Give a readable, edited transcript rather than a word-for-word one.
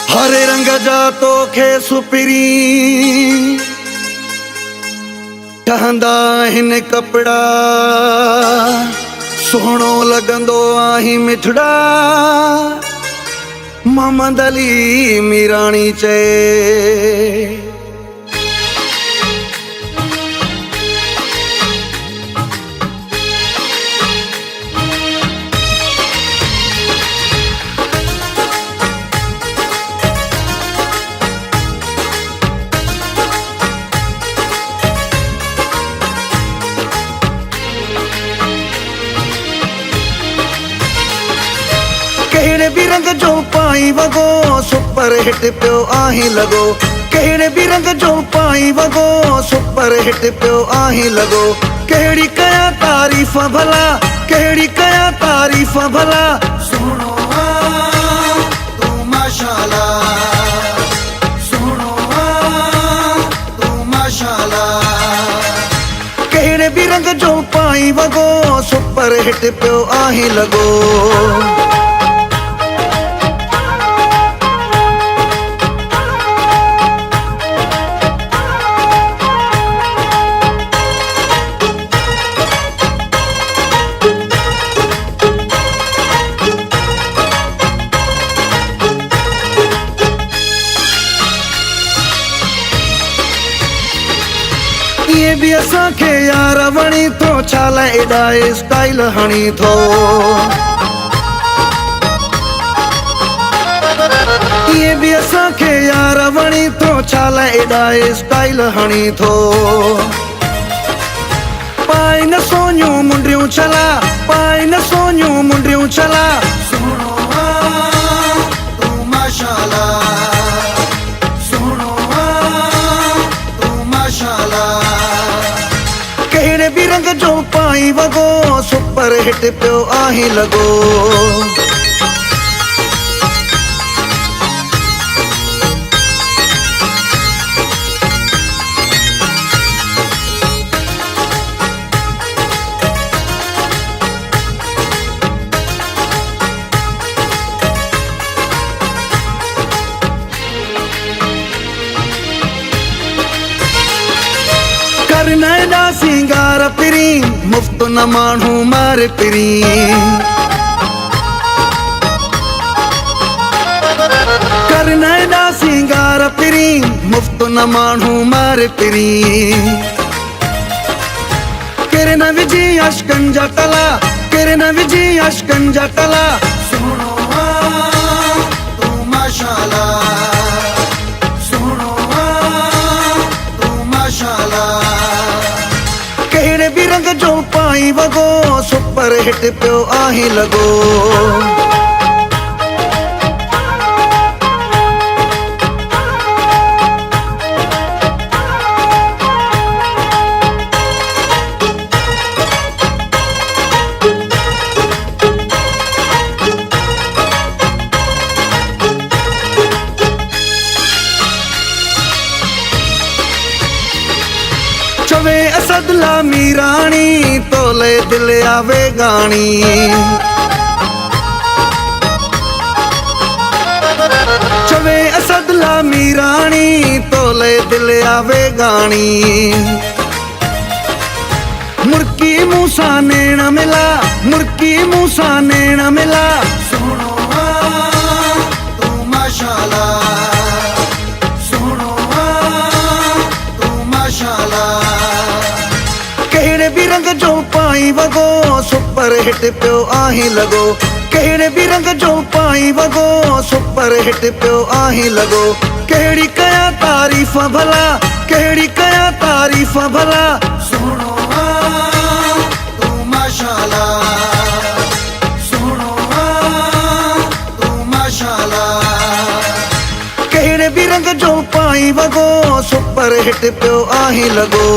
हरे रंग जा तोखे सुपिरी ठहंदा हिन कपड़ा सोहणो लगंदो आहीं मिठड़ा मोहम्मद अली मीराणी चए। कहिड़े भी रंग जो पाई वगो सुपर हिट पियो आहीं लगो। कहिड़े भी रंग जो पाई वगो सुपर हिट पियो आहीं लगो। कहिड़ी कया तारीफ़ भला कहिड़ी कया तारीफ़ भला सुनो तू माशाअल्लाह सुनो तू माशाअल्लाह। कहिड़े भी रंग जो पाई वगो सुपर हिट पियो आहीं लगो। ये भी असांखे यार वणी थो छाला एॾा स्टाइल हणी थो। ये भी असांखे यार वणी थो छाला एॾा स्टाइल हणी थो। पाए न सोनियूं मुंडियूं छला पाए न सोनियूं मुंडियूं छला सुनो तू माशाअल्लाह सुनो तू माशाअल्लाह। कहिड़े भी रंग जो पाई वगो सुपर हिट पियो आहीं लगो। करना एॾा सिंगार पिरी मुफ्त न माण्हू मार पिरी। करना एॾा सिंगार पिरी मुफ्त न माण्हू मार पिरी। केरे न विझी अशकनि जा तला केरे न विझी अशकनि जा तला सुनो तू माशाअल्लाह सुनो तू माशाअल्लाह। कहिड़े भी रंग जो पाई वगो सुपर हिट पियो आहीं लगो। चवे असदला मीराणी तोले दिल आवे गाणी। चवे असदला मीराणी तोले दिल आवे गाणी। मुर्की मूसा नैण मिला मुर्की मूसा नैण मिला सुनो तू माशाअल्लाह सुनो तू माशाअल्लाह। कहिड़े भी रंग जो पाई वगो सुपर हिट पियो आहीं लगो। कहिड़े भी रंग जो पाई वगो सुपर हिट पियो आहीं लगो। कहिड़ी कया तारीफ़ भला कहिड़ी कया तारीफ़ भला सुनो तू माशाअल्लाह सुनो तू माशाअल्लाह। कहिड़े भी रंग जो पाई वगो सुपर हिट पियो आहीं लगो।